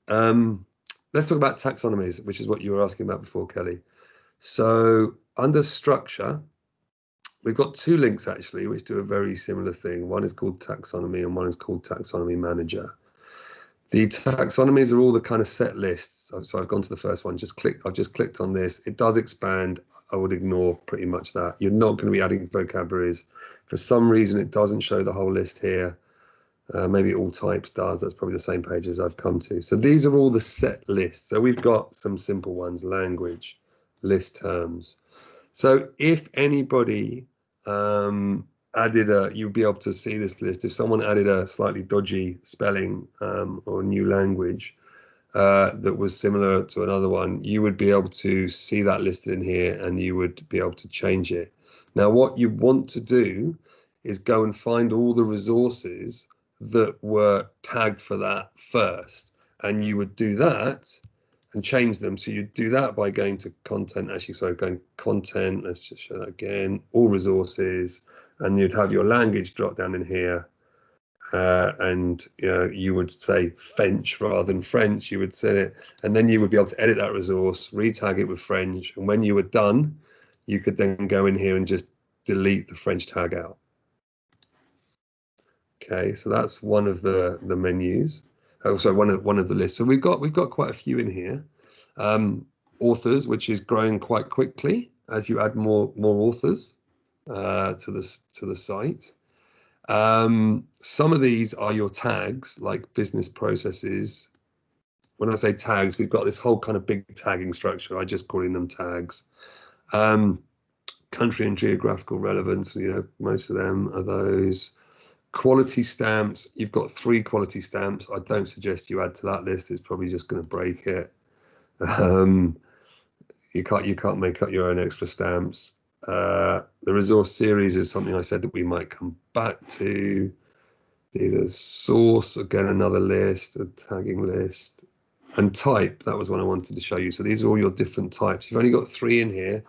Let's talk about taxonomies, which is what you were asking about before, Kelly. So under structure, we've got two links actually, which do a very similar thing. One is called taxonomy and one is called taxonomy manager. The taxonomies are all the kind of set lists. So I've gone to the first one, I've just clicked on this. It does expand. I would ignore pretty much that. You're not going to be adding vocabularies. For some reason, it doesn't show the whole list here. Maybe all types does. That's probably the same page as I've come to. So these are all the set lists. So we've got some simple ones: language, list terms. So if anybody you'd be able to see this list. If someone added a slightly dodgy spelling or new language that was similar to another one, you would be able to see that listed in here and you would be able to change it. Now, what you want to do is go and find all the resources that were tagged for that first, and you would do that and change them. So you'd do that by going to content, going content, let's just show that again, all resources, and you'd have your language drop down in here. And you would say French rather than French, you would set it, and then you would be able to edit that resource, retag it with French, and when you were done, you could then go in here and just delete the French tag out. Okay, so that's one of the menus. Also one of the lists. So we've got quite a few in here. Authors, which is growing quite quickly as you add more authors to the site. Some of these are your tags, like business processes. When I say tags, we've got this whole kind of big tagging structure. I just calling them tags. Country and geographical relevance, most of them are those. Quality stamps, you've got 3 quality stamps. I don't suggest you add to that list. It's probably just going to break it. You can't make up your own extra stamps. The resource series is something I said that we might come back to. These are source, again, another list, a tagging list. And type, that was one I wanted to show you. So these are all your different types. You've only got 3 in here.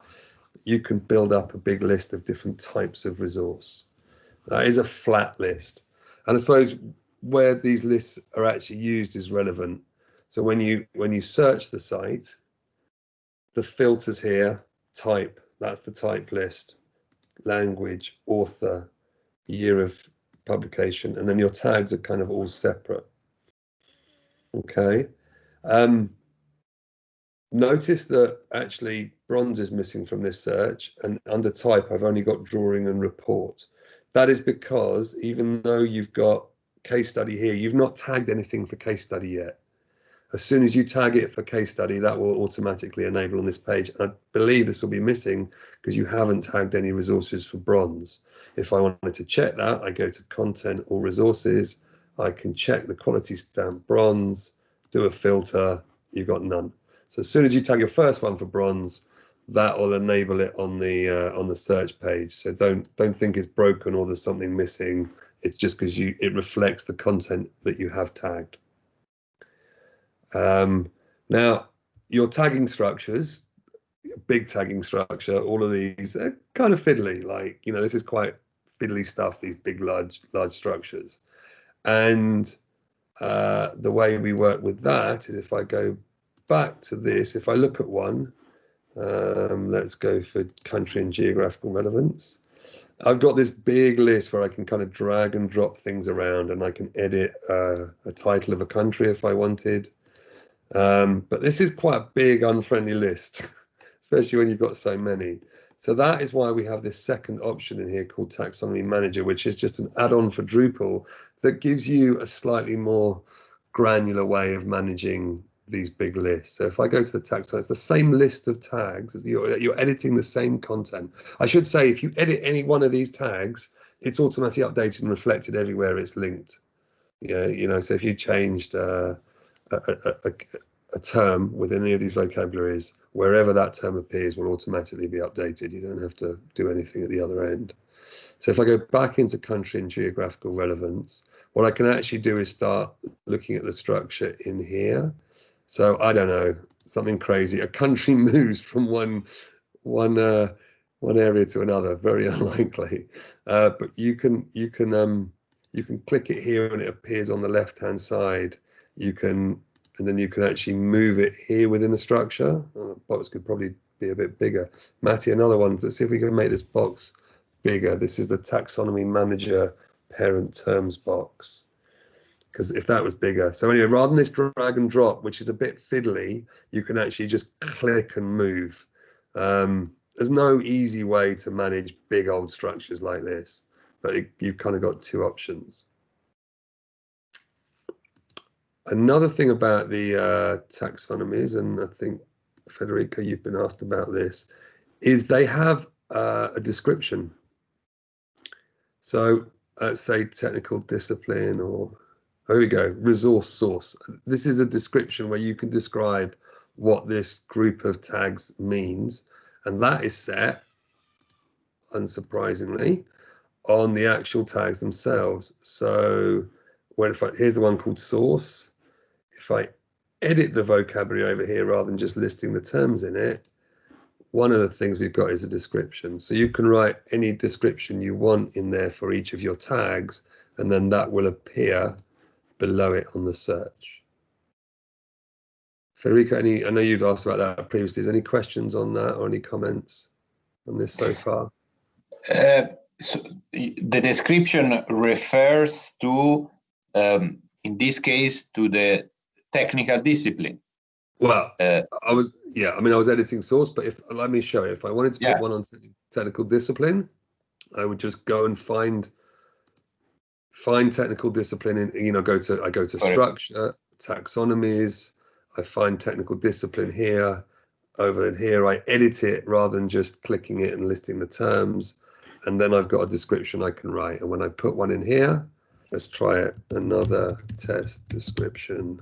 You can build up a big list of different types of resource. That is a flat list. And I suppose where these lists are actually used is relevant. So when you search the site, the filters here, type, that's the type list, language, author, year of publication, and then your tags are kind of all separate. Okay. Notice that actually bronze is missing from this search, and under type, I've only got drawing and report. That is because even though you've got case study here, you've not tagged anything for case study yet. As soon as you tag it for case study, that will automatically enable on this page. I believe this will be missing because you haven't tagged any resources for bronze. If I wanted to check that, I go to content or resources. I can check the quality stamp bronze, do a filter, you've got none. So as soon as you tag your first one for bronze, that will enable it on the search page. So don't think it's broken or there's something missing. It's just because it reflects the content that you have tagged. Now, your tagging structures, big tagging structure, all of these are kind of fiddly. Like, this is quite fiddly stuff, these big, large structures. And the way we work with that is if I go back to this, if I look at one, let's go for country and geographical relevance. I've got this big list where I can kind of drag and drop things around, and I can edit a title of a country if I wanted. But this is quite a big, unfriendly list, especially when you've got so many. So that is why we have this second option in here called Taxonomy Manager, which is just an add-on for Drupal that gives you a slightly more granular way of managing these big lists. So if I go to the taxonomy, it's the same list of tags. You're editing the same content. I should say, if you edit any one of these tags, it's automatically updated and reflected everywhere it's linked. So if you changed a term with any of these vocabularies, wherever that term appears will automatically be updated. You don't have to do anything at the other end. So if I go back into country and geographical relevance, what I can actually do is start looking at the structure in here. So I don't know, something crazy. A country moves from one area to another. Very unlikely. But you can click it here and it appears on the left-hand side. You can and then you can actually move it here within the structure. The box could probably be a bit bigger. Matty, another one. Let's see if we can make this box bigger. This is the taxonomy manager parent terms box. Because if that was bigger. So anyway, rather than this drag and drop, which is a bit fiddly, you can actually just click and move. There's no easy way to manage big old structures like this, but you've kind of got two options. Another thing about the taxonomies, and I think, Federica, you've been asked about this, is they have a description. So let's say technical discipline, or here we go, resource source. This is a description where you can describe what this group of tags means, and that is set, unsurprisingly, on the actual tags themselves. So here's the one called source. If I edit the vocabulary over here rather than just listing the terms in it, one of the things we've got is a description. So you can write any description you want in there for each of your tags, and then that will appear below it on the search. Federica, I know you've asked about that previously. Is any questions on that or any comments on this so far? So the description refers to, in this case, to the technical discipline. Well, I was editing source, but let me show you. If I wanted to put one on technical discipline, I would just go and find technical discipline in, I go to structure, taxonomies, I find technical discipline here, over in here, I edit it rather than just clicking it and listing the terms, and then I've got a description I can write. And when I put one in here, let's try it, another test description.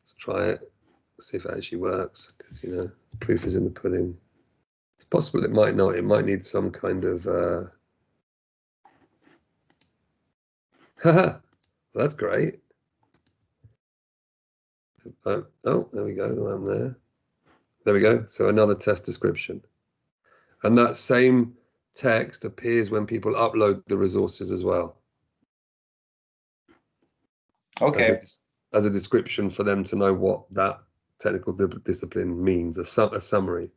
Let's try it, see if it actually works, because, you know, proof is in the pudding. It's possible it might not, it might need some kind of, that's great. Oh, there we go. I'm there. There we go. So another test description. And that same text appears when people upload the resources as well. Okay. As a description for them to know what that technical discipline means, a summary.